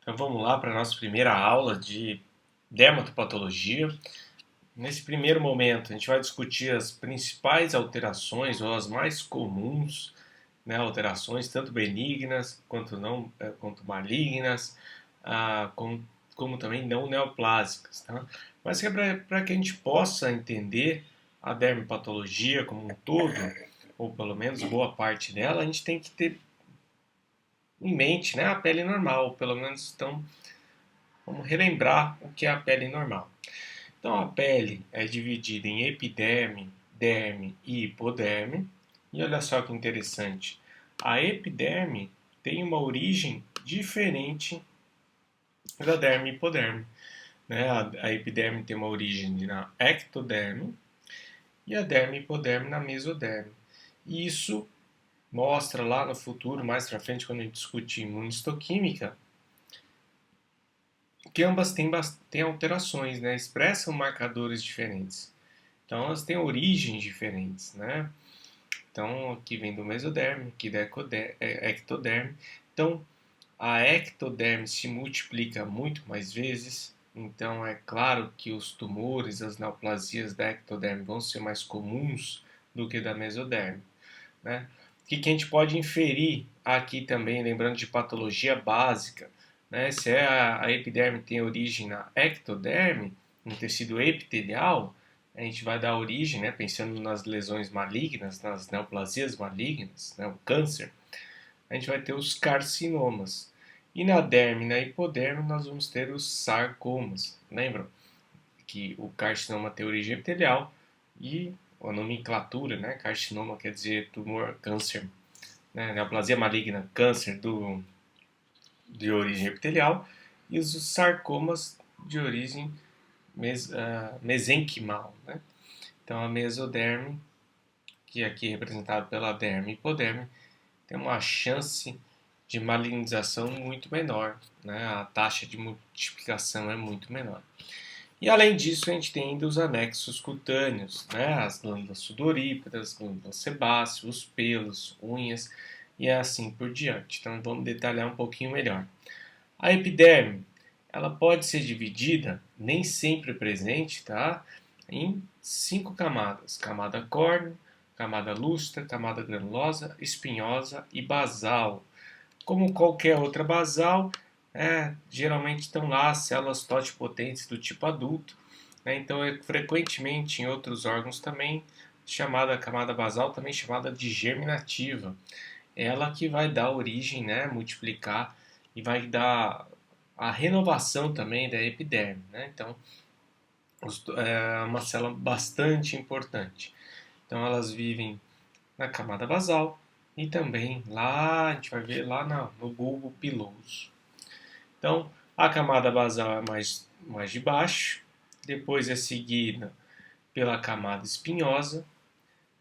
Então vamos lá para a nossa primeira aula de dermatopatologia. Nesse primeiro momento, a gente vai discutir as principais alterações ou as mais comuns, né, alterações tanto benignas quanto não, quanto malignas, como também não neoplásicas, tá? Mas é para que a gente possa entender a dermatopatologia como um todo, ou pelo menos boa parte dela, a gente tem que ter em mente, né, a pele normal, pelo menos então vamos relembrar o que é a pele normal. Então, a pele é dividida em epiderme, derme e hipoderme. E olha só que interessante. A epiderme tem uma origem diferente da derme e hipoderme. Né? A epiderme tem uma origem na ectoderme e a derme e hipoderme na mesoderme. E isso mostra lá no futuro, mais para frente, quando a gente discutir imunistoquímica, que ambas têm alterações, né? Expressam marcadores diferentes. Então elas têm origens diferentes, né? Então aqui vem do mesoderme, aqui da ectoderme. Então a ectoderme se multiplica muito mais vezes. Então é claro que os tumores, as neoplasias da ectoderme vão ser mais comuns do que da mesoderme, né? O que a gente pode inferir aqui também, lembrando de patologia básica, né? Se a epiderme tem origem na ectoderme, no tecido epitelial, a gente vai dar origem, né, pensando nas lesões malignas, nas neoplasias malignas, né, o câncer, a gente vai ter os carcinomas. E na derme e na hipoderme nós vamos ter os sarcomas. Lembram que o carcinoma tem origem epitelial e a nomenclatura, né, carcinoma quer dizer tumor, câncer, né, neoplasia maligna, câncer de origem epitelial, e os sarcomas de origem mesenquimal. Né? Então, a mesoderme, que aqui é representado pela derme e hipoderme, tem uma chance de malignização muito menor, né? A taxa de multiplicação é muito menor. E além disso, a gente tem ainda os anexos cutâneos, né? As glândulas sudoríparas, glândulas sebáceas, os pelos, unhas e assim por diante. Então vamos detalhar um pouquinho melhor. A epiderme, ela pode ser dividida, nem sempre presente, tá? Em 5 camadas: camada córnea, camada lustra, camada granulosa, espinhosa e basal. Como qualquer outra basal, geralmente estão lá as células totipotentes do tipo adulto, né? Então é frequentemente em outros órgãos também chamada camada basal, também chamada de germinativa. Ela que vai dar origem, né, multiplicar e vai dar a renovação também da epiderme, né? Então é uma célula bastante importante. Então elas vivem na camada basal e também lá, a gente vai ver lá no bulbo piloso. Então, a camada basal é mais de baixo, depois é seguida pela camada espinhosa,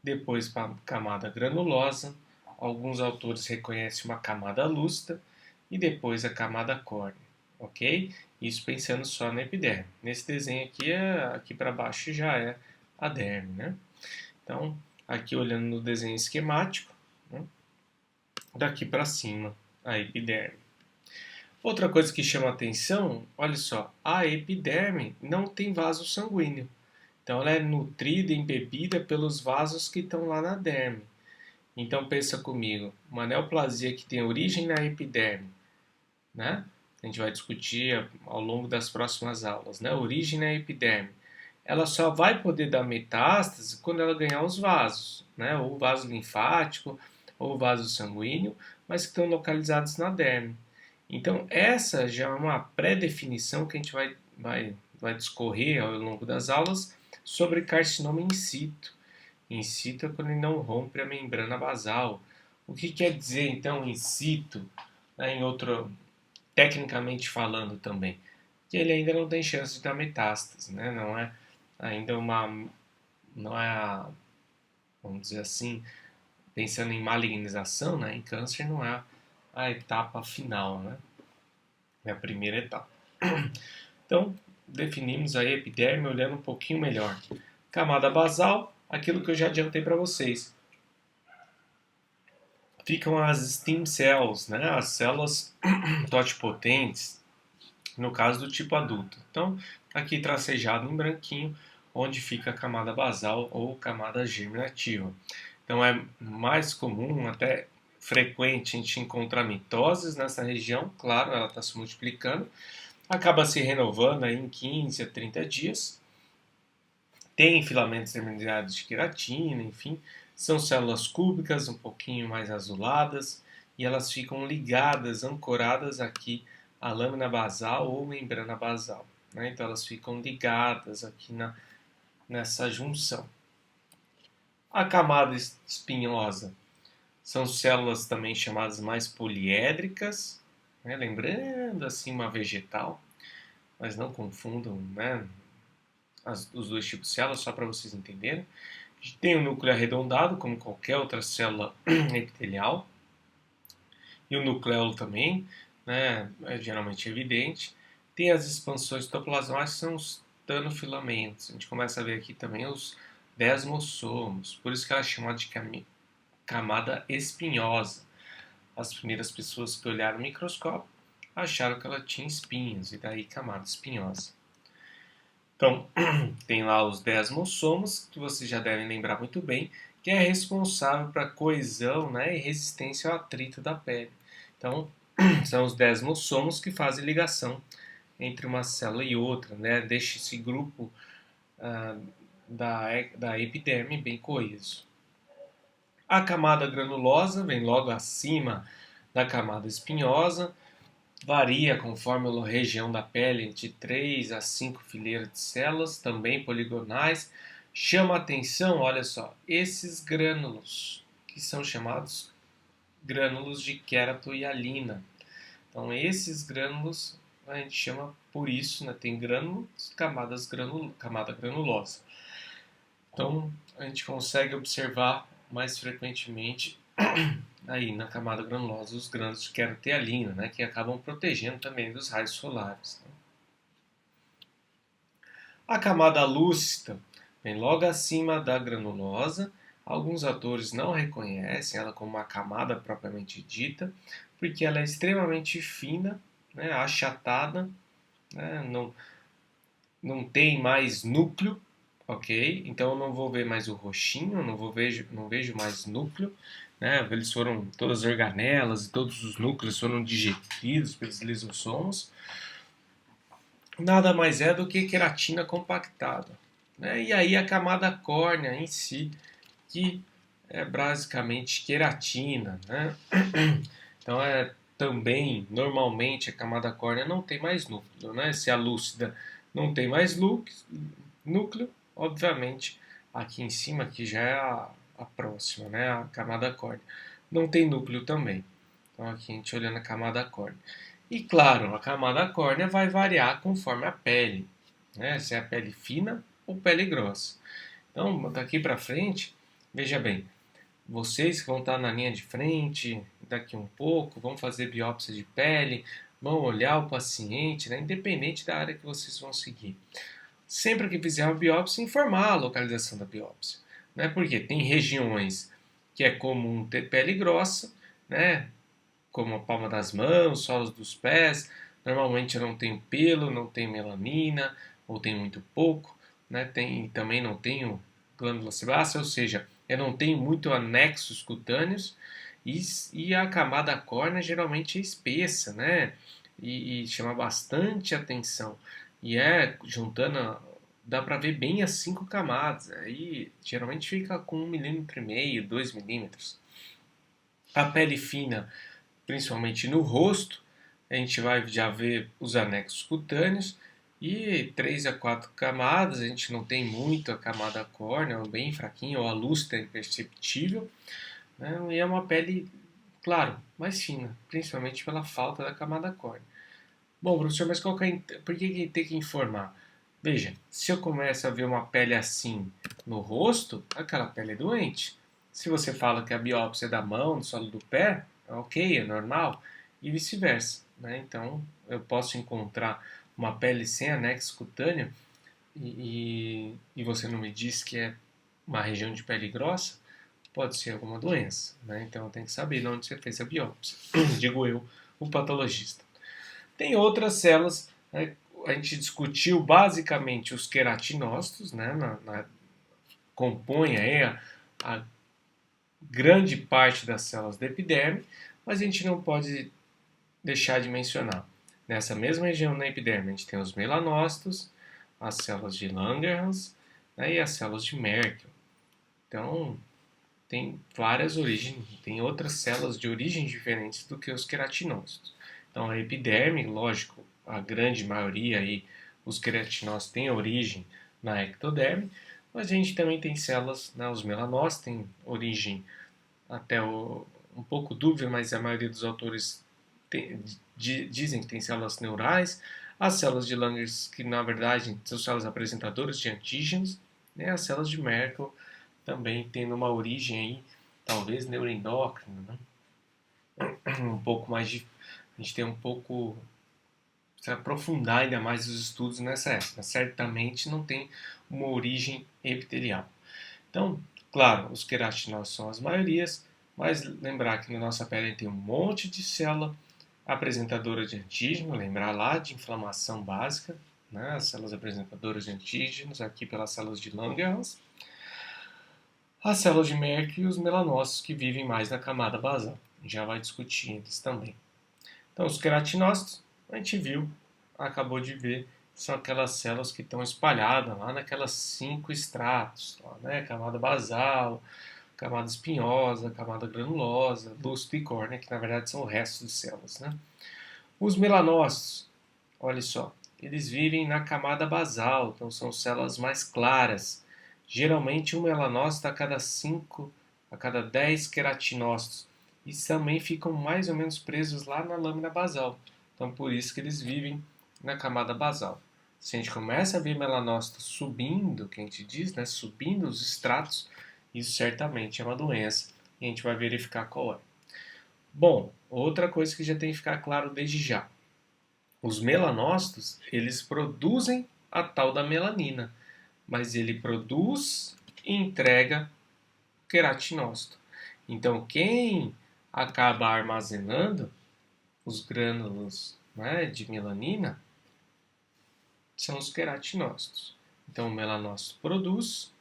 depois para a camada granulosa, alguns autores reconhecem uma camada lustra e depois a camada córnea, ok? Isso pensando só na epiderme. Nesse desenho aqui, aqui para baixo já é a derme, né? Então, aqui olhando no desenho esquemático, né? Daqui para cima, a epiderme. Outra coisa que chama atenção, olha só, a epiderme não tem vaso sanguíneo. Então ela é nutrida, embebida pelos vasos que estão lá na derme. Então pensa comigo, uma neoplasia que tem origem na epiderme, né? A gente vai discutir ao longo das próximas aulas, né? Origem na epiderme. Ela só vai poder dar metástase quando ela ganhar os vasos, né? Ou o vaso linfático, ou o vaso sanguíneo, mas que estão localizados na derme. Então, essa já é uma pré-definição que a gente vai discorrer ao longo das aulas sobre carcinoma in situ. In situ é quando ele não rompe a membrana basal. O que quer dizer, então, in situ, né, tecnicamente falando também? Que ele ainda não tem chance de dar metástase, né? Não é ainda não é, vamos dizer assim, pensando em malignização, né, em câncer, não é a etapa final, né? É a primeira etapa. Então, definimos a epiderme olhando um pouquinho melhor. Camada basal, aquilo que eu já adiantei para vocês. Ficam as stem cells, né? As células totipotentes, no caso do tipo adulto. Então, aqui tracejado em branquinho, onde fica a camada basal ou camada germinativa. Então, é mais comum, até frequente, a gente encontrar mitoses nessa região, claro, ela está se multiplicando, acaba se renovando aí em 15 a 30 dias, tem filamentos terminados de queratina, enfim, são células cúbicas um pouquinho mais azuladas e elas ficam ligadas, ancoradas aqui à lâmina basal ou membrana basal. Né? Então elas ficam ligadas aqui nessa junção. A camada espinhosa são células também chamadas mais poliédricas, né? Lembrando assim uma vegetal, mas não confundam, né? Os dois tipos de células, só para vocês entenderem. A gente tem o núcleo arredondado, como qualquer outra célula epitelial, e o nucleolo também, né, é geralmente evidente. Tem as expansões citoplasmáticas, que são os tanofilamentos. A gente começa a ver aqui também os desmossomos, por isso que ela é chamada de camada espinhosa. As primeiras pessoas que olharam o microscópio acharam que ela tinha espinhos, e daí camada espinhosa. Então, tem lá os desmossomos, que vocês já devem lembrar muito bem, que é responsável para a coesão, né, e resistência ao atrito da pele. Então, são os desmossomos que fazem ligação entre uma célula e outra, né, deixa esse grupo da epiderme bem coeso. A camada granulosa vem logo acima da camada espinhosa, varia conforme a região da pele, de 3 a 5 fileiras de células, também poligonais. Chama a atenção, olha só, esses grânulos, que são chamados grânulos de queratohialina. Então, esses grânulos a gente chama por isso, né, tem grânulos, camada granulosa. Então, a gente consegue observar mais frequentemente aí na camada granulosa os grãos de queratohialina, né, que acabam protegendo também dos raios solares. Né? A camada lúcida vem logo acima da granulosa. Alguns autores não reconhecem ela como uma camada propriamente dita, porque ela é extremamente fina, né, achatada, né, não tem mais núcleo, ok? Então eu não vou ver mais o roxinho, não vejo mais núcleo. Né? Eles foram, todas as organelas e todos os núcleos foram digeridos pelos lisossomos. Nada mais é do que queratina compactada. Né? E aí a camada córnea em si, que é basicamente queratina. Né? Então também, normalmente, a camada córnea não tem mais núcleo. Né? Se a lúcida não tem mais núcleo, obviamente, aqui em cima, que já é a próxima, né? A camada córnea. Não tem núcleo também. Então aqui a gente olhando a camada córnea. E claro, a camada córnea vai variar conforme a pele, né? Se é a pele fina ou pele grossa. Então, daqui para frente, veja bem, vocês que vão estar na linha de frente, daqui um pouco, vão fazer biópsia de pele, vão olhar o paciente, né? Independente da área que vocês vão seguir. Sempre que fizer uma biópsia, informar a localização da biópsia. Né? Porque tem regiões que é comum ter pele grossa, né? Como a palma das mãos, solos dos pés. Normalmente eu não tenho pelo, não tenho melanina, ou tenho muito pouco. Né? Também não tenho glândula sebácea, ou seja, eu não tenho muito anexos cutâneos. E a camada córnea geralmente é espessa, né? E chama bastante atenção. E juntando, dá para ver bem as 5 camadas. Aí geralmente fica com 1,5 mm, 2 milímetros. A pele fina, principalmente no rosto, a gente vai já ver os anexos cutâneos. E 3 a 4 camadas, a gente não tem muito a camada córnea, bem fraquinha, ou a lúcida é imperceptível. Né? E é uma pele, claro, mais fina, principalmente pela falta da camada córnea. Bom, professor, mas por que tem que informar? Veja, se eu começo a ver uma pele assim no rosto, aquela pele é doente. Se você fala que a biópsia é da mão, do solo do pé, ok, é normal, e vice-versa. Né? Então, eu posso encontrar uma pele sem anexo cutâneo e você não me diz que é uma região de pele grossa, pode ser alguma doença. Né? Então, eu tenho que saber onde você fez a biópsia. Digo eu, o patologista. Tem outras células né? A gente discutiu basicamente os queratinócitos, né? Compõe aí a grande parte das células da epiderme, mas a gente não pode deixar de mencionar. Nessa mesma região na epiderme, a gente tem os melanócitos, as células de Langerhans, né, e as células de Merkel. Então, tem várias origens, tem outras células de origens diferentes do que os queratinócitos. Então, a epiderme, lógico, a grande maioria aí, os queratinócitos têm origem na ectoderme, mas a gente também tem células, né, os melanócitos têm origem até um pouco dúvida, mas a maioria dos autores dizem que tem células neurais, as células de Langerhans, que na verdade são células apresentadoras de antígenos, né, as células de Merkel também tendo uma origem aí, talvez neuroendócrina, né? Um pouco mais de, a gente tem um pouco precisa aprofundar ainda mais os estudos nessa época. Certamente não tem uma origem epitelial. Então, claro, os queratinócitos são as maiorias, mas lembrar que na nossa pele tem um monte de célula apresentadora de antígeno, lembrar lá de inflamação básica, né? As células apresentadoras de antígenos, aqui pelas células de Langerhans, as células de Merck e os melanócitos que vivem mais na camada basal. A gente já vai discutir eles também. Então, os queratinócitos, a gente viu, acabou de ver, são aquelas células que estão espalhadas lá naquelas 5 estratos, lá, né? Camada basal, camada espinhosa, camada granulosa, lúcido e córnea, que na verdade são o resto de células, né? Os melanócitos, olha só, eles vivem na camada basal, então são células mais claras. Geralmente um melanócito a cada 10 queratinócitos. E também ficam mais ou menos presos lá na lâmina basal. Então por isso que eles vivem na camada basal. Se a gente começa a ver melanócitos subindo, que a gente diz, né, subindo os estratos, isso certamente é uma doença e a gente vai verificar qual é. Bom, outra coisa que já tem que ficar claro desde já. Os melanócitos, eles produzem a tal da melanina, mas ele produz e entrega queratinócito. Então, quem acaba armazenando os grânulos, né, de melanina são os queratinócitos. Então, o melanócito produz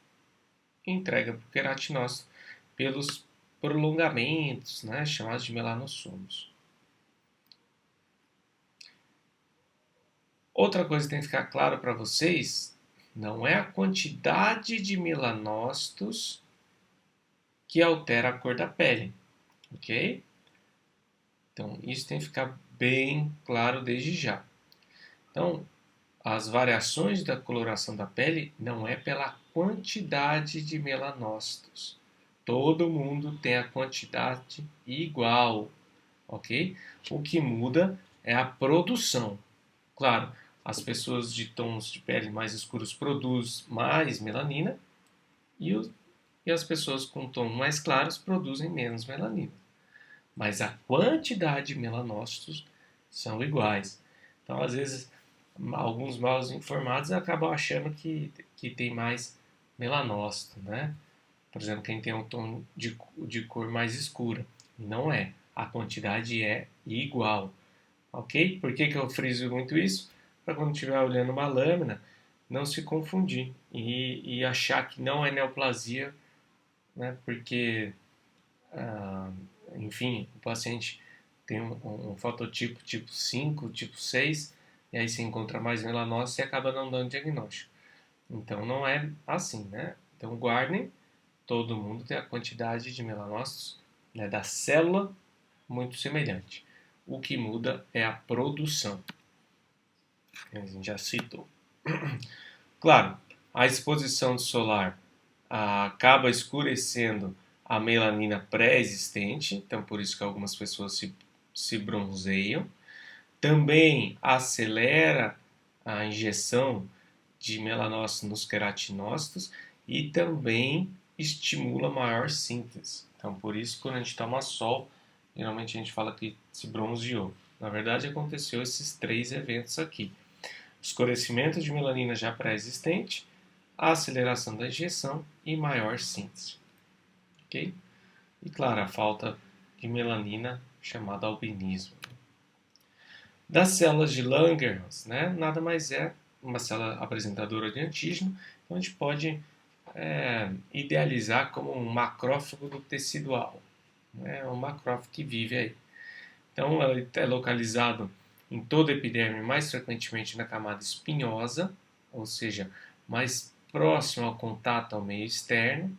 e entrega para o queratinócito pelos prolongamentos, né, chamados de melanossomos. Outra coisa que tem que ficar claro para vocês, não é a quantidade de melanócitos que altera a cor da pele, ok? Então, isso tem que ficar bem claro desde já. Então, as variações da coloração da pele não é pela quantidade de melanócitos. Todo mundo tem a quantidade igual, ok? O que muda é a produção. Claro, as pessoas de tons de pele mais escuros produzem mais melanina e, e as pessoas com tons mais claros produzem menos melanina. Mas a quantidade de melanócitos são iguais. Então, às vezes, alguns mal informados acabam achando que tem mais melanócito, né? Por exemplo, quem tem um tom de cor mais escura. Não é. A quantidade é igual. Ok? Por que eu friso muito isso? Para quando estiver olhando uma lâmina, não se confundir e achar que não é neoplasia, né? Porque, ah, enfim, o paciente tem um fototipo tipo 5, tipo 6, e aí se encontra mais melanócito e acaba não dando diagnóstico. Então não é assim, né? Então guardem, todo mundo tem a quantidade de melanócitos, né, da célula muito semelhante. O que muda é a produção. A gente já citou. Claro, a exposição solar acaba escurecendo a melanina pré-existente, então por isso que algumas pessoas se bronzeiam. Também acelera a injeção de melanócitos nos queratinócitos e também estimula maior síntese. Então, por isso, quando a gente toma sol, geralmente a gente fala que se bronzeou. Na verdade, aconteceu esses 3 eventos aqui: escurecimento de melanina já pré-existente, a aceleração da injeção e maior síntese. Ok? E claro, a falta de melanina chamada albinismo. Das células de Langerhans, né, nada mais é uma célula apresentadora de antígeno, então a gente pode idealizar como um macrófago do tecidual, né, um macrófago que vive aí. Então, ele é localizado em toda a epiderme, mais frequentemente na camada espinhosa, ou seja, mais próximo ao contato ao meio externo.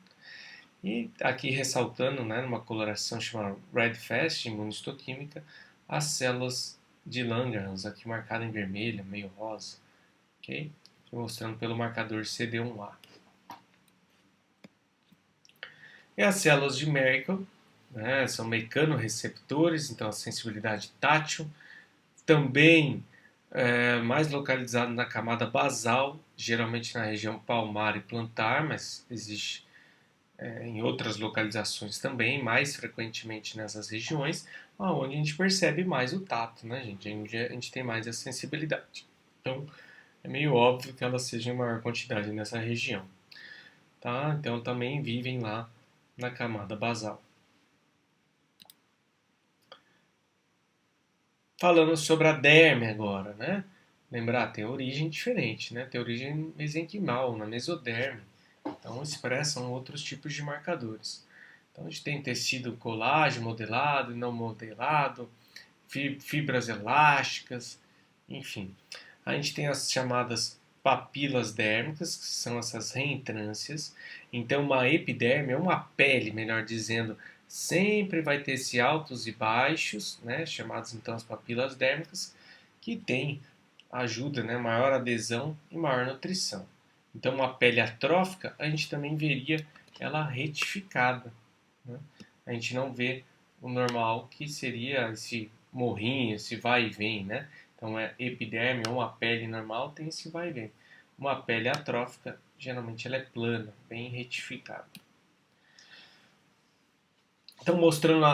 E aqui ressaltando, né, numa coloração chamada Red Fast, imunistoquímica, as células de Langerhans, aqui marcada em vermelho, meio rosa, ok? Aqui mostrando pelo marcador CD1A. E as células de Merkel, né, são mecanorreceptores, então a sensibilidade tátil, também mais localizado na camada basal, geralmente na região palmar e plantar, mas existe em outras localizações também, mais frequentemente nessas regiões, onde a gente percebe mais o tato, né, gente? A gente tem mais a sensibilidade. Então, é meio óbvio que elas sejam em maior quantidade nessa região. Tá? Então, também vivem lá na camada basal. Falando sobre a derme agora, né? Lembrar, tem origem diferente, né? Tem origem mesenquimal, na mesoderme. Então, expressam outros tipos de marcadores. Então, a gente tem tecido colágeno modelado e não modelado, fibras elásticas, enfim. A gente tem as chamadas papilas dérmicas, que são essas reentrâncias. Então, uma epiderme, é uma pele, melhor dizendo, sempre vai ter esses altos e baixos, né, chamados então as papilas dérmicas, que tem ajuda, né, maior adesão e maior nutrição. Então, uma pele atrófica, a gente também veria ela retificada, né? A gente não vê o normal, que seria esse morrinho, esse vai e vem, né? Então, epiderme ou uma pele normal tem esse vai e vem. Uma pele atrófica, geralmente ela é plana, bem retificada. Então, mostrando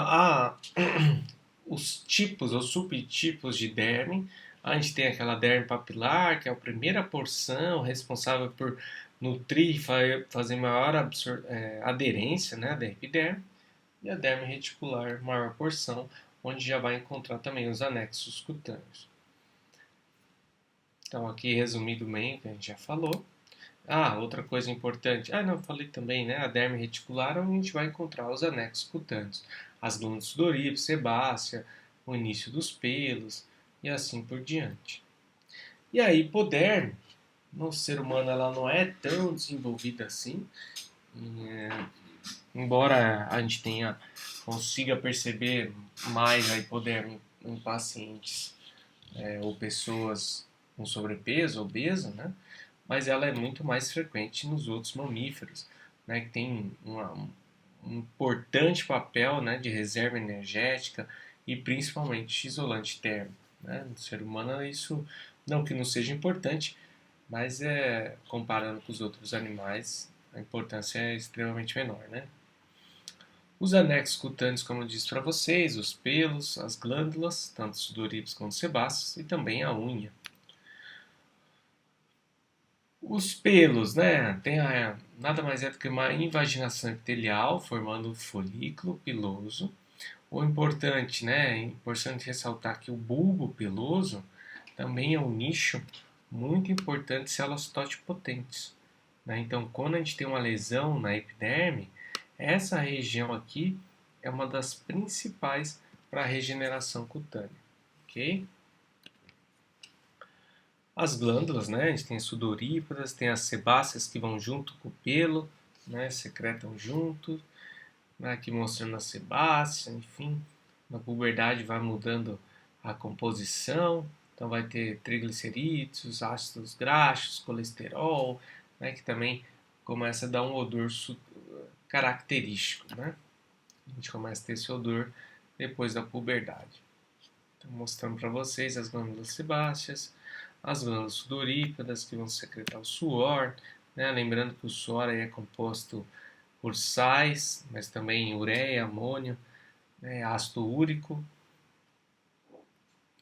os tipos ou subtipos de derme, a gente tem aquela derme papilar, que é a primeira porção responsável por nutrir e fazer maior aderência, né, da epiderme, e a derme reticular, maior porção, onde já vai encontrar também os anexos cutâneos. Então, aqui resumido bem o que a gente já falou. Outra coisa importante. Não, falei também, né? A derme reticular, onde a gente vai encontrar os anexos cutâneos. As glândulas sudoríparas, sebácea, o início dos pelos e assim por diante. E a hipoderme, no ser humano, ela não é tão desenvolvida assim. Embora a gente consiga perceber mais a hipoderme em pacientes ou pessoas com sobrepeso, obeso, né? Mas ela é muito mais frequente nos outros mamíferos, né, que tem um importante papel, né, de reserva energética e principalmente isolante térmico. Né? No ser humano isso não que não seja importante, mas comparando com os outros animais, a importância é extremamente menor. Né? Os anexos cutâneos, como eu disse para vocês, os pelos, as glândulas, tanto sudoríparas quanto sebáceos, e também a unha. Os pelos, né? Nada mais é do que uma invaginação epitelial formando um folículo piloso. O importante, né? É importante ressaltar que o bulbo peloso também é um nicho muito importante de células totipotentes. Né? Então, quando a gente tem uma lesão na epiderme, essa região aqui é uma das principais para a regeneração cutânea. Ok? As glândulas, né? A gente tem sudoríparas, tem as sebáceas que vão junto com o pelo, né? Secretam junto, né? Aqui mostrando a sebácea, enfim. Na puberdade vai mudando a composição, então vai ter triglicerídeos, ácidos graxos, colesterol, né? Que também começa a dar um odor característico, né? A gente começa a ter esse odor depois da puberdade. Então, mostrando para vocês as glândulas sebáceas, as glândulas sudoríparas que vão secretar o suor, né? Lembrando que o suor aí é composto por sais, mas também ureia, amônio, né? Ácido úrico,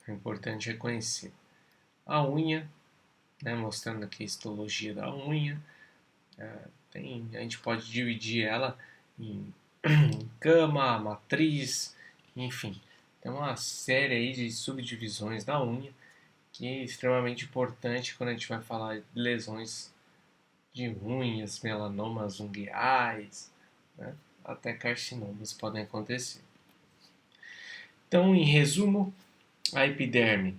é importante reconhecer. A unha, né? Mostrando aqui a histologia da unha, a gente pode dividir ela em cama, matriz, enfim. Tem uma série aí de subdivisões da unha que é extremamente importante quando a gente vai falar de lesões de unhas, melanomas unguiais, né? Até carcinomas podem acontecer. Então, em resumo, a epiderme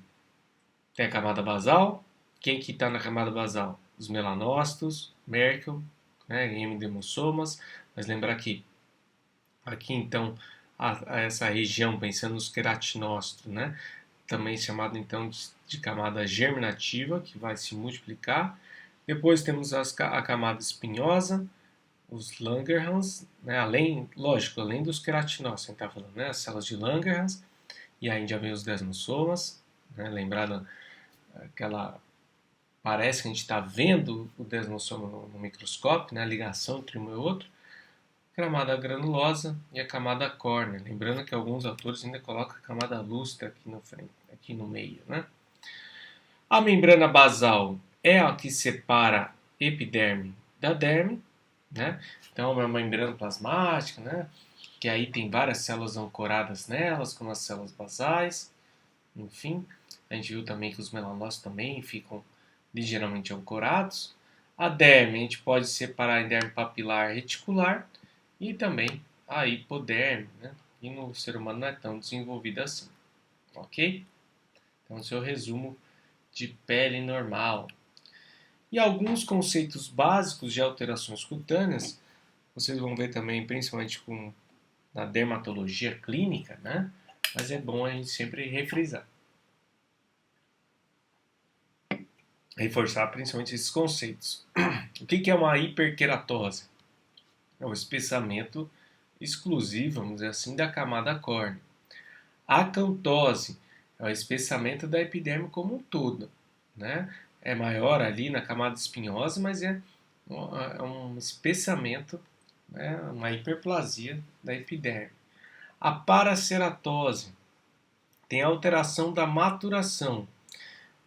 tem a camada basal. Quem que está na camada basal? Os melanócitos, Merkel, né, hemidemossomas. Mas lembrar que aqui então a essa região, pensando nos queratinócitos, né, também chamado então de camada germinativa, que vai se multiplicar. Depois temos a camada espinhosa, os Langerhans, né, além dos queratinócitos, a gente está falando, né, as células de Langerhans, e aí já vem os desmossomas, né, lembrando aquela, parece que a gente está vendo o desmossoma no microscópio, né, a ligação entre um e outro, a camada granulosa e a camada córnea, lembrando que alguns autores ainda colocam a camada lustra aqui no frente, aqui no meio, né. A membrana basal é a que separa epiderme da derme, né? Então, é uma membrana plasmática, né? Que aí tem várias células ancoradas nelas, como as células basais. Enfim, a gente viu também que os melanócitos também ficam ligeiramente ancorados. A derme, a gente pode separar em derme papilar reticular e também a hipoderme, né? E no ser humano não é tão desenvolvida assim, ok? Então, esse é o resumo de pele normal. E alguns conceitos básicos de alterações cutâneas, vocês vão ver também, principalmente na dermatologia clínica, né? Mas é bom a gente sempre reforçar principalmente esses conceitos. O que é uma hiperqueratose? É o espessamento exclusivo, vamos dizer assim, da camada córnea. A acantose é o espessamento da epiderme como um todo, né? É maior ali na camada espinhosa, mas é um espessamento, né? Uma hiperplasia da epiderme. A paraceratose tem alteração da maturação,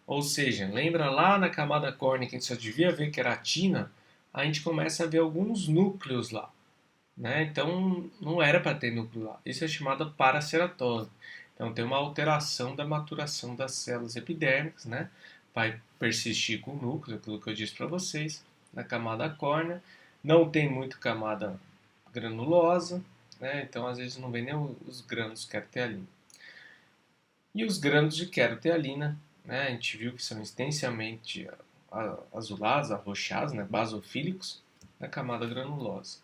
ou seja, lembra lá na camada córnea que a gente só devia ver queratina, a gente começa a ver alguns núcleos lá, né? Então não era para ter núcleo lá. Isso é chamado paraceratose. Então tem uma alteração da maturação das células epidérmicas, né? Vai persistir com o núcleo, aquilo que eu disse para vocês, na camada córnea. Não tem muito camada granulosa, né? Então às vezes não vem nem os grânulos queratealina. E os grânulos de queratealina, né? A gente viu que são extensamente azulados, arroxados, né? Basofílicos, na camada granulosa.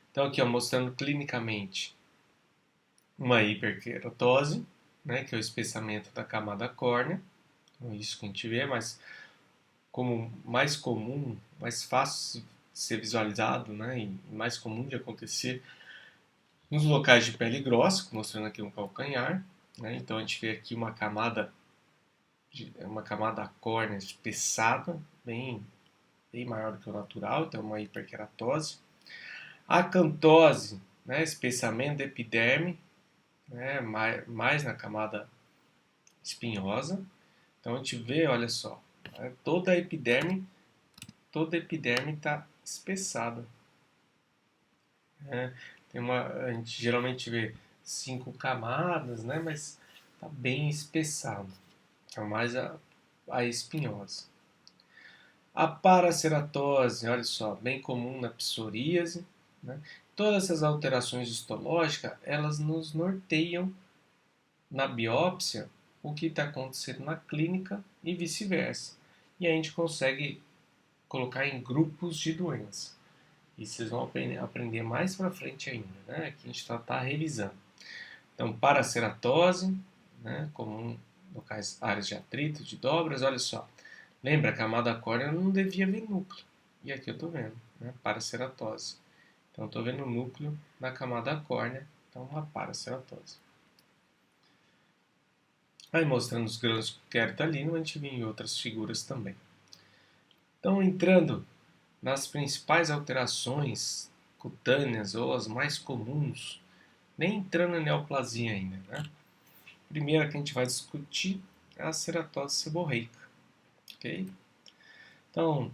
Então aqui ó, mostrando clinicamente uma hiperqueratose, né, que é o espessamento da camada córnea. Então, isso que a gente vê, mas como mais comum, mais fácil de ser visualizado, né, e mais comum de acontecer nos locais de pele grossa, mostrando aqui um calcanhar, né. Então a gente vê aqui uma camada córnea espessada, bem maior do que o natural, então uma hiperqueratose. A acantose, né, espessamento da epiderme, né, mais na camada espinhosa. Então a gente vê, olha só, né, toda a epiderme está espessada, né? A gente geralmente vê 5 camadas, né, mas está bem espessado. É mais a espinhosa. A paraceratose, olha só, bem comum na psoríase, né? Todas essas alterações histológicas, elas nos norteiam na biópsia o que está acontecendo na clínica e vice-versa. E a gente consegue colocar em grupos de doença. E vocês vão aprender mais para frente ainda, né? Aqui a gente está revisando. Então, paraceratose, né? Comum locais, áreas de atrito, de dobras, olha só. Lembra, a camada córnea não devia ver núcleo. E aqui eu estou vendo, né? Paraceratose. Então, estou vendo núcleo na camada córnea, então uma paraceratose. Aí mostrando os grãos queratalino, a gente vê em outras figuras também. Então, entrando nas principais alterações cutâneas ou as mais comuns, nem entrando na neoplasia ainda, né? A primeira que a gente vai discutir é a ceratose seborreica, ok? Então,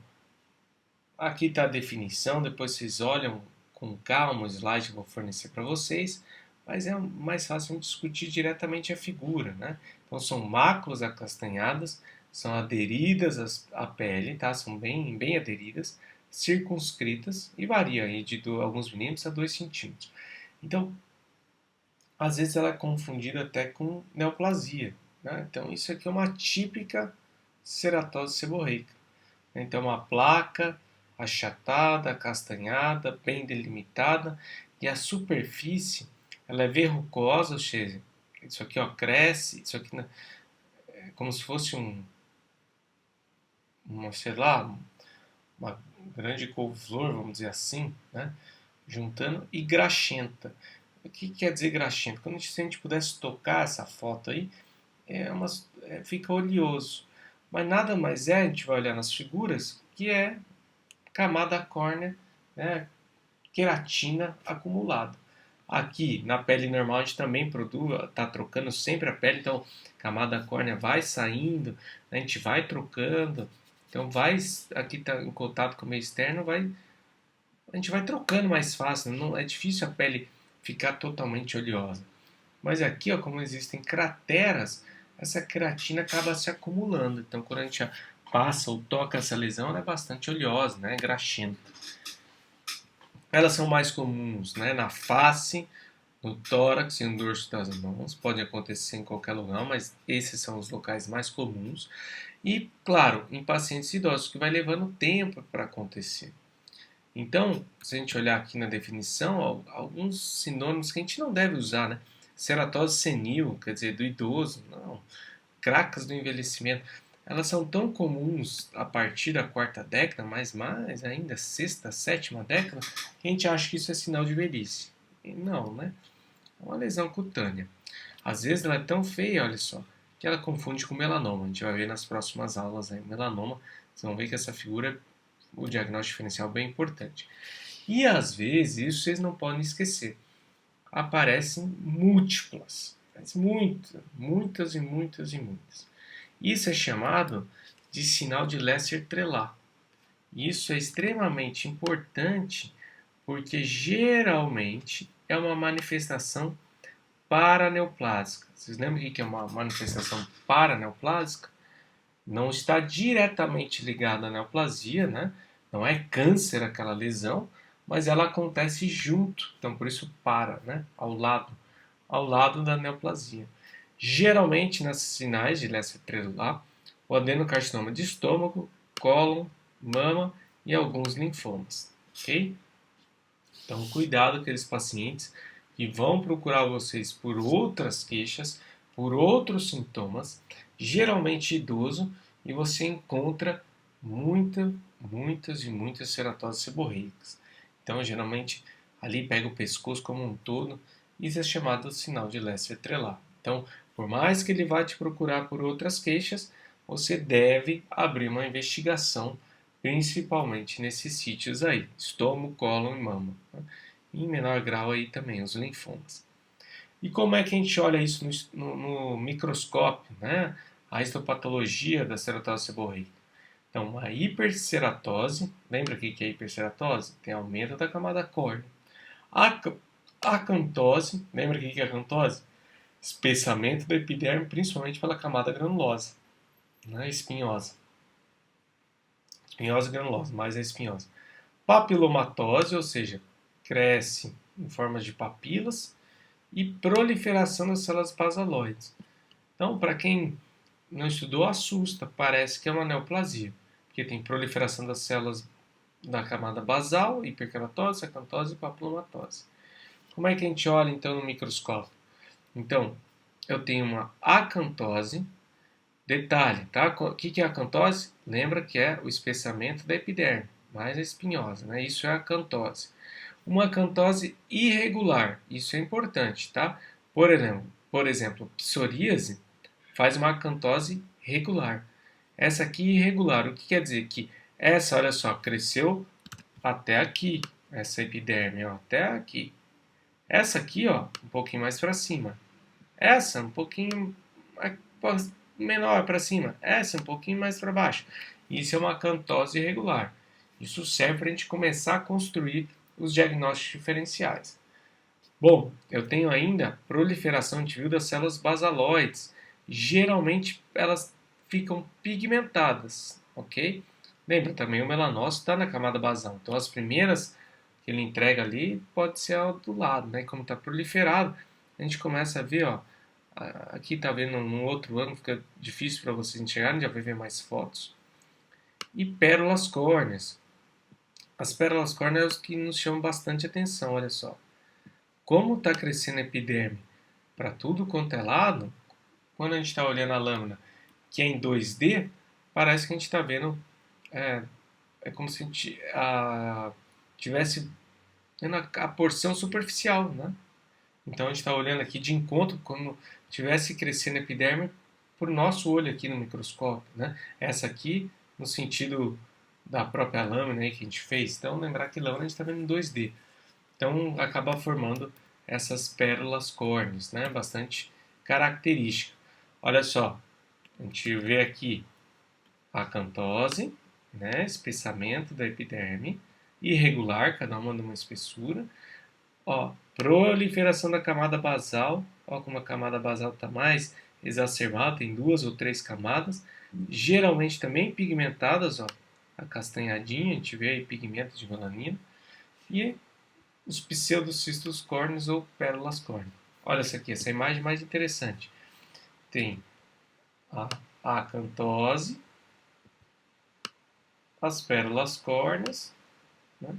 aqui está a definição, depois vocês olham com calma o slide que eu vou fornecer para vocês, mas é mais fácil discutir diretamente a figura, né? Então, são máculas acastanhadas são aderidas à pele, tá? São bem aderidas, circunscritas e varia aí de alguns milímetros a 2 centímetros. Então, às vezes ela é confundida até com neoplasia, né? Então, isso aqui é uma típica ceratose seborreica. Então, uma placa achatada, acastanhada, bem delimitada, e a superfície ela é verrucosa, ou seja, isso aqui ó, cresce, isso aqui é como se fosse sei lá, uma grande couve-flor, vamos dizer assim, né? Juntando, e graxenta. O que quer dizer graxenta? Quando se a gente pudesse tocar essa foto aí, fica oleoso. Mas nada mais é, a gente vai olhar nas figuras, que é camada córnea, né, queratina acumulada. Aqui na pele normal a gente também produz, está trocando sempre a pele, então a camada córnea vai saindo, a gente vai trocando, então aqui está em contato com o meio externo, a gente vai trocando mais fácil, não é difícil a pele ficar totalmente oleosa. Mas aqui, ó, como existem crateras, essa queratina acaba se acumulando. Então, quando a gente passa ou toca essa lesão, ela é bastante oleosa, né, graxenta. Elas são mais comuns, né, na face, no tórax e no dorso das mãos. Pode acontecer em qualquer lugar, mas esses são os locais mais comuns. E, claro, em pacientes idosos, que vai levando tempo para acontecer. Então, se a gente olhar aqui na definição, alguns sinônimos que a gente não deve usar, né? Ceratose senil, quer dizer, do idoso, não. Cracas do envelhecimento. Elas são tão comuns a partir da quarta década, mas mais ainda, sexta, sétima década, que a gente acha que isso é sinal de velhice. E não, né? É uma lesão cutânea. Às vezes ela é tão feia, olha só, que ela confunde com melanoma. A gente vai ver nas próximas aulas aí, melanoma. Vocês vão ver que essa figura, o diagnóstico diferencial é bem importante. E às vezes, isso vocês não podem esquecer, aparecem múltiplas, muitas. Isso é chamado de sinal de Leser-Trelat. Isso é extremamente importante porque geralmente é uma manifestação paraneoplásica. Vocês lembram o que é uma manifestação paraneoplásica? Não está diretamente ligada à neoplasia, né? Não é câncer aquela lesão, mas ela acontece junto, então por isso né? Ao lado da neoplasia. Geralmente, nesses sinais de Leser-Trelat, o adenocarcinoma de estômago, cólon, mama e alguns linfomas, ok? Então, cuidado com aqueles pacientes que vão procurar vocês por outras queixas, por outros sintomas, geralmente idoso, e você encontra muitas ceratoses seborreicas. Então, geralmente, ali pega o pescoço como um todo, e isso é chamado de sinal de Leser-Trelat. Então, por mais que ele vá te procurar por outras queixas, você deve abrir uma investigação, principalmente nesses sítios aí, estômago, cólon e mama. Né? E em menor grau aí também os linfomas. E como é que a gente olha isso no microscópio, né? A histopatologia da ceratose seborreica. Então, uma hiperceratose, lembra o que é hiperceratose? Tem aumento da camada córnea. Acantose, lembra o que é acantose? Espessamento da epiderme, principalmente pela camada granulosa, né? Espinhosa. Espinhosa e granulosa, mais a espinhosa. Papilomatose, ou seja, cresce em forma de papilas, e proliferação das células basaloides. Então, para quem não estudou, assusta, parece que é uma neoplasia, porque tem proliferação das células da camada basal, hiperkeratose, acantose e papilomatose. Como é que a gente olha então no microscópio? Então, eu tenho uma acantose. Detalhe, tá? O que é a acantose? Lembra que é o espessamento da epiderme, mais a espinhosa, né? Isso é a acantose. Uma acantose irregular, isso é importante, tá? Por exemplo, psoríase faz uma acantose regular. Essa aqui irregular, o que quer dizer? Que essa, olha só, cresceu até aqui, essa epiderme, ó, até aqui. Essa aqui, ó, um pouquinho mais para cima. Essa, um pouquinho menor para cima. Essa, um pouquinho mais para baixo. Isso é uma acantose irregular. Isso serve para a gente começar a construir os diagnósticos diferenciais. Bom, eu tenho ainda proliferação, a gente viu, das células basaloides. Geralmente elas ficam pigmentadas, ok? Lembra também o melanócito está na camada basal, então as primeiras que ele entrega ali pode ser a do lado, né? Como está proliferado, a gente começa a ver, ó, aqui tá vendo num outro ângulo, fica difícil para vocês enxergarem, já vai ver mais fotos. E pérolas córneas. As pérolas córneas é os que nos chamam bastante atenção, olha só. Como está crescendo a epiderme para tudo quanto é lado, quando a gente está olhando a lâmina que é em 2D, parece que a gente está vendo, é como se a gente tivesse vendo a porção superficial, né? Então a gente está olhando aqui de encontro como tivesse crescendo a epiderme por nosso olho aqui no microscópio, né? Essa aqui no sentido da própria lâmina aí que a gente fez. Então lembrar que lâmina a gente está vendo em 2D. Então acaba formando essas pérolas córneas, né? Bastante característica. Olha só, a gente vê aqui a acantose, né? Espessamento da epiderme, irregular, cada uma numa espessura. Ó, proliferação da camada basal, ó como a camada basal está mais exacerbada, tem 2 ou 3 camadas, geralmente também pigmentadas, ó, acastanhadinha, a gente vê aí pigmento de melanina, e os pseudocistos córneos ou pérolas córneas. Olha essa aqui, essa imagem mais interessante. Tem a acantose, as pérolas córneas, né?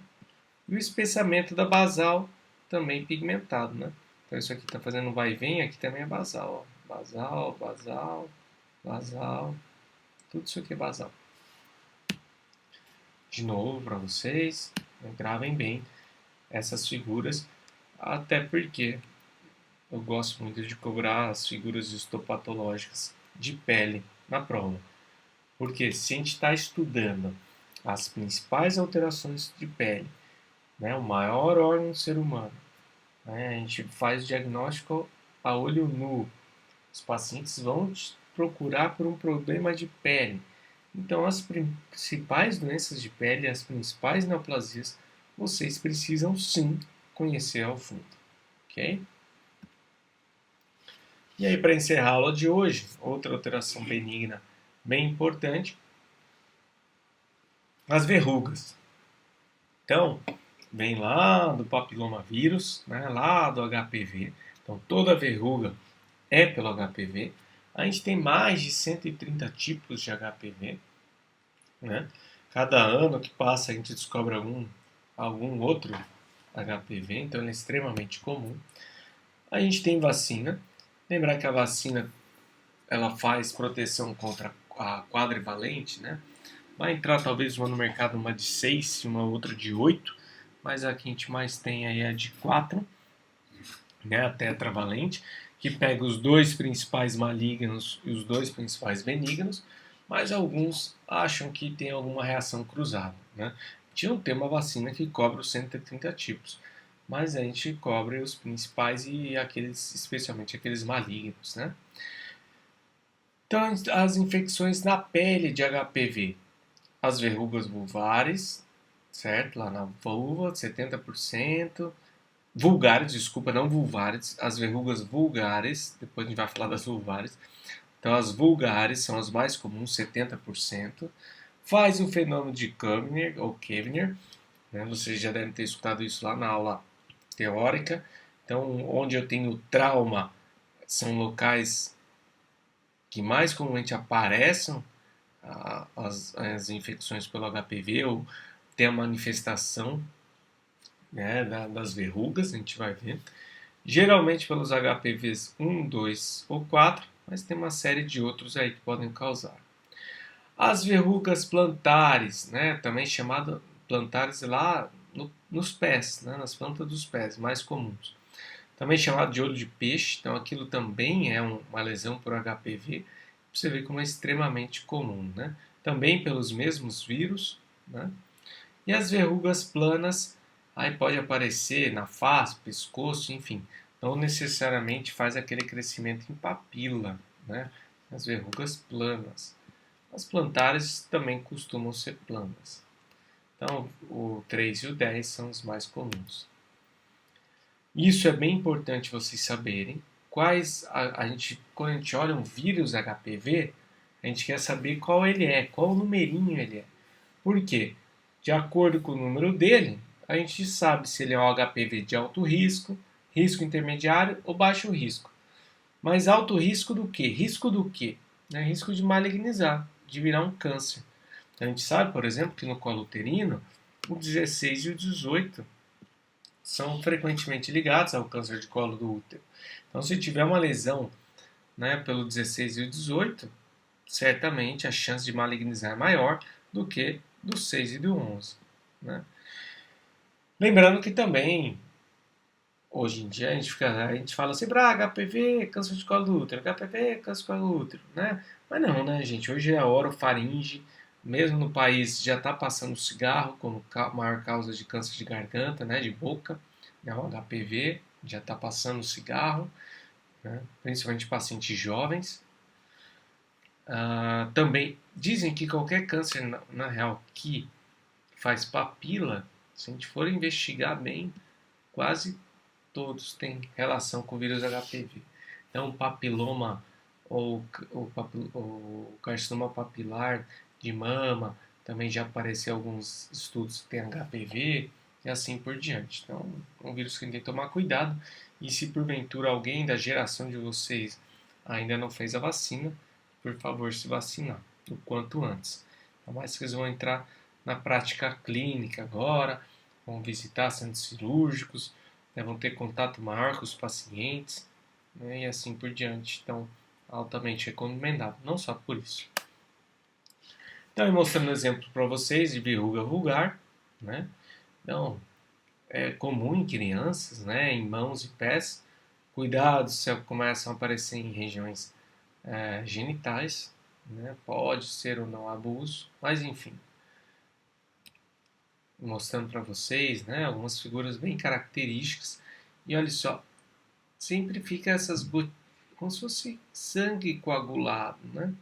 E o espessamento da basal também pigmentado, né? Então isso aqui está fazendo um vai e vem, aqui também é basal, ó. Basal, basal, basal, tudo isso aqui é basal. De novo para vocês, gravem bem essas figuras, até porque eu gosto muito de cobrar as figuras histopatológicas de pele na prova. Porque se a gente está estudando as principais alterações de pele, né, o maior órgão do ser humano, né, a gente faz o diagnóstico a olho nu. Os pacientes vão procurar por um problema de pele. Então, as principais doenças de pele, as principais neoplasias, vocês precisam sim conhecer ao fundo, ok? E aí, para encerrar a aula de hoje, outra alteração benigna bem importante, as verrugas. Então, vem lá do papilomavírus, né, lá do HPV. Então, toda verruga é pelo HPV. A gente tem mais de 130 tipos de HPV, né? Cada ano que passa a gente descobre algum outro HPV, então ele é extremamente comum. A gente tem vacina. Lembrar que a vacina ela faz proteção contra a quadrivalente, né? Vai entrar talvez uma no mercado, uma de 6 e uma outra de 8, mas a que a gente mais tem aí é a de 4, né? A tetravalente, que pega os dois principais malignos e os dois principais benignos, mas alguns acham que tem alguma reação cruzada, né? A gente não tem uma vacina que cobre os 130 tipos, mas a gente cobre os principais e aqueles, especialmente aqueles malignos, né? Então, as infecções na pele de HPV, as verrugas vulvares, certo? Lá na vulva, 70%. Vulgares, desculpa, não vulvares, as verrugas vulgares, depois a gente vai falar das vulvares. Então, as vulgares são as mais comuns, 70%. Faz o fenômeno de Kavner, ou Kavner, né? Vocês já devem ter escutado isso lá na aula teórica. Então, onde eu tenho trauma, são locais que mais comumente aparecem as infecções pelo HPV, ou tem a manifestação, né, das verrugas, a gente vai ver. Geralmente pelos HPVs 1, 2 ou 4, mas tem uma série de outros aí que podem causar. As verrugas plantares, né, também chamadas plantares lá nos pés, né, nas plantas dos pés, mais comuns. Também chamado de olho de peixe, então aquilo também é uma lesão por HPV. Você vê como é extremamente comum, né? Também pelos mesmos vírus, né? E as verrugas planas, aí pode aparecer na face, pescoço, enfim. Não necessariamente faz aquele crescimento em papila, né? As verrugas planas. As plantares também costumam ser planas. Então, o 3 e o 10 são os mais comuns. Isso é bem importante vocês saberem. Quando a gente olha um vírus HPV, A gente quer saber qual ele é, qual numerinho ele é. Por quê? De acordo com o número dele, a gente sabe se ele é um HPV de alto risco, risco intermediário ou baixo risco. Mas alto risco do quê? Risco do quê? Risco de malignizar, de virar um câncer. A gente sabe, por exemplo, que no colo uterino, o 16 e o 18 são frequentemente ligados ao câncer de colo do útero. Então, se tiver uma lesão, pelo 16 e o 18, certamente a chance de malignizar é maior do que do 6 e do 11. Né? Lembrando que também, hoje em dia, a gente fala sempre, HPV, câncer de colo do útero, HPV, câncer de colo do útero, né? Mas não, né, gente? Hoje é a orofaringe, mesmo no país já está passando o cigarro como maior causa de câncer de garganta, né, de boca, né, o HPV, já está passando o cigarro, né, principalmente pacientes jovens. Também dizem que qualquer câncer, na real, que faz papila, se a gente for investigar bem, quase todos têm relação com o vírus HPV. Então, papiloma ou carcinoma papilar de mama, também já apareceu alguns estudos que tem HPV e assim por diante. Então, é um vírus que tem que tomar cuidado. E se porventura alguém da geração de vocês ainda não fez a vacina, por favor, se vacinar o quanto antes. Ainda mais que eles vão entrar na prática clínica agora, vão visitar centros cirúrgicos, vão ter contato maior com os pacientes, e assim por diante. Então, altamente recomendado, não só por isso. Então, eu mostrando um exemplo para vocês de verruga vulgar, né? Então, é comum em crianças, né? Em mãos e pés. Cuidado se começam a aparecer em regiões genitais, né? Pode ser ou não abuso, mas enfim. Mostrando para vocês, né? Algumas figuras bem características. E olha só, sempre fica essas como se fosse sangue coagulado, né?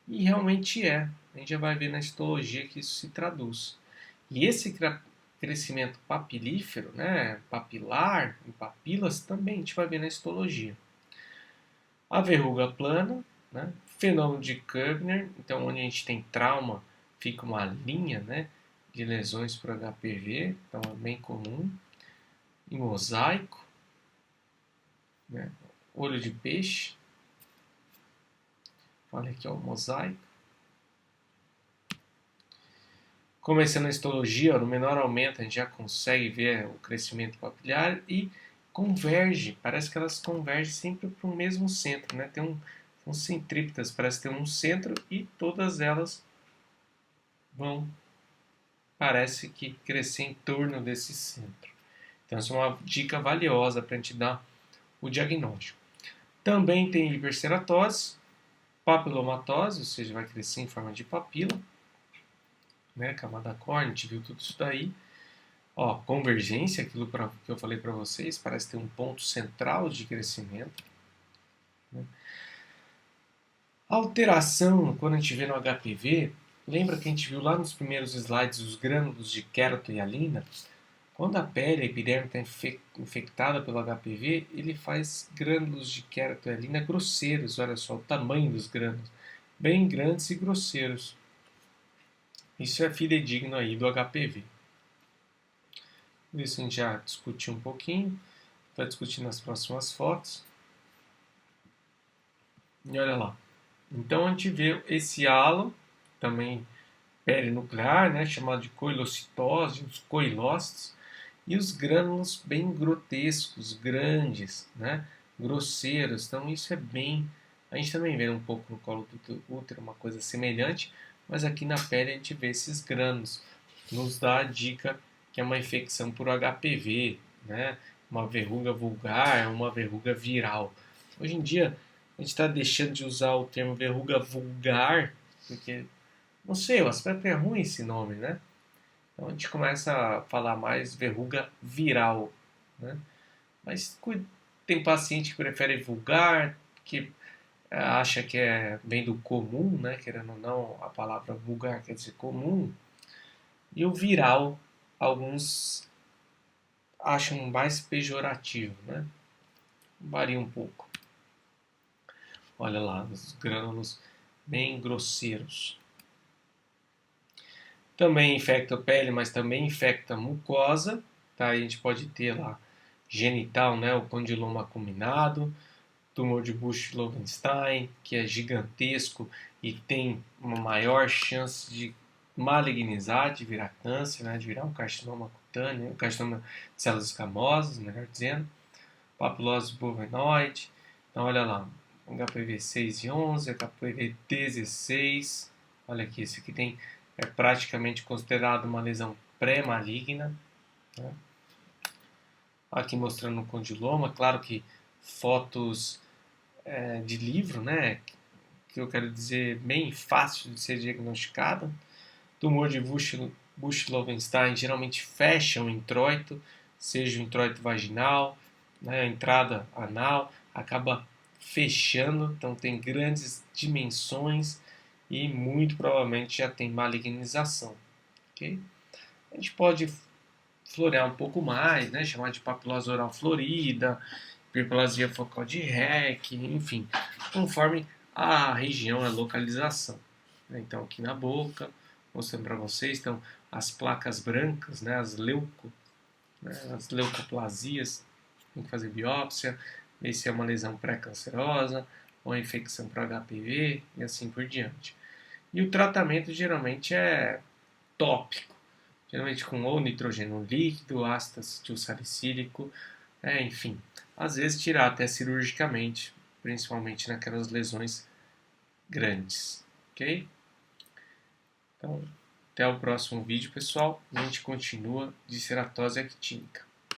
E realmente é. A gente já vai ver na histologia que isso se traduz. E esse crescimento papilífero, né, papilar, em papilas, também a gente vai ver na histologia. A verruga plana, né, fenômeno de Koebner, então onde a gente tem trauma, fica uma linha, né, de lesões por HPV, então é bem comum. Em mosaico, né, olho de peixe, olha aqui, ó, o mosaico. Começando a histologia, no menor aumento, a gente já consegue ver o crescimento papilar e converge, parece que elas convergem sempre para o mesmo centro, né? São centrípetas, parece ter um centro e todas elas vão, parece que crescer em torno desse centro. Então, essa é uma dica valiosa para a gente dar o diagnóstico. Também tem hiperceratose, papilomatose, ou seja, vai crescer em forma de papila, né? Camada córnea, a gente viu tudo isso daí. Ó, convergência, aquilo que eu falei para vocês, parece ter um ponto central de crescimento. Né? Alteração, quando a gente vê no HPV, lembra que a gente viu lá nos primeiros slides os grânulos de querato-hialina? Quando a pele, a epiderme está infectada pelo HPV, ele faz grânulos de querato-hialina grosseiros, olha só o tamanho dos grânulos, bem grandes e grosseiros. Isso é fidedigno aí do HPV. Isso a gente já discutiu um pouquinho, vai discutir nas próximas fotos. E olha lá. Então a gente vê esse halo, também perinuclear, né, chamado de coilocitose, os coilócitos, e os grânulos bem grotescos, grandes, né, grosseiros. Então isso é bem... A gente também vê um pouco no colo do útero uma coisa semelhante, mas aqui na pele a gente vê esses grânulos. Nos dá a dica que é uma infecção por HPV, né, uma verruga vulgar, uma verruga viral. Hoje em dia a gente está deixando de usar o termo verruga vulgar, porque, não sei, o aspecto é ruim esse nome, né? Então a gente começa a falar mais verruga viral, né? Mas tem paciente que prefere vulgar, que acha que vem do comum, né? Querendo ou não, a palavra vulgar quer dizer comum. E o viral, alguns acham mais pejorativo, né? Varia um pouco. Olha lá, os grânulos bem grosseiros. Também infecta a pele, mas também infecta a mucosa, tá? A gente pode ter lá genital, né, o condiloma acuminado, tumor de Busch-Lowenstein, que é gigantesco e tem uma maior chance de malignizar, de virar câncer, né, de virar um carcinoma cutâneo, um carcinoma de células escamosas, melhor dizendo, papilose bovinoide. Então, olha lá, HPV 6 e 11, HPV 16. Olha aqui, esse aqui é praticamente considerado uma lesão pré-maligna, né? Aqui mostrando o condiloma, claro que fotos de livro, né? Que eu quero dizer bem fácil de ser diagnosticado. Tumor de Busch-Lowenstein geralmente fecha o introito, seja o introito vaginal, né, a entrada anal, acaba fechando, então tem grandes dimensões e muito provavelmente já tem malignização. Okay? A gente pode florear um pouco mais, né, chamar de papilose oral florida, hiperplasia focal de REC, enfim, conforme a região, a localização. Então, aqui na boca, mostrando para vocês, então, as placas brancas, né, as leucoplasias, tem que fazer biópsia, ver se é uma lesão pré-cancerosa ou infecção para HPV e assim por diante. E o tratamento geralmente é tópico, geralmente com ou nitrogênio líquido, ácido acetilsalicílico, enfim, às vezes tirar até cirurgicamente, principalmente naquelas lesões grandes, ok? Então, até o próximo vídeo, pessoal. A gente continua de ceratose actínica.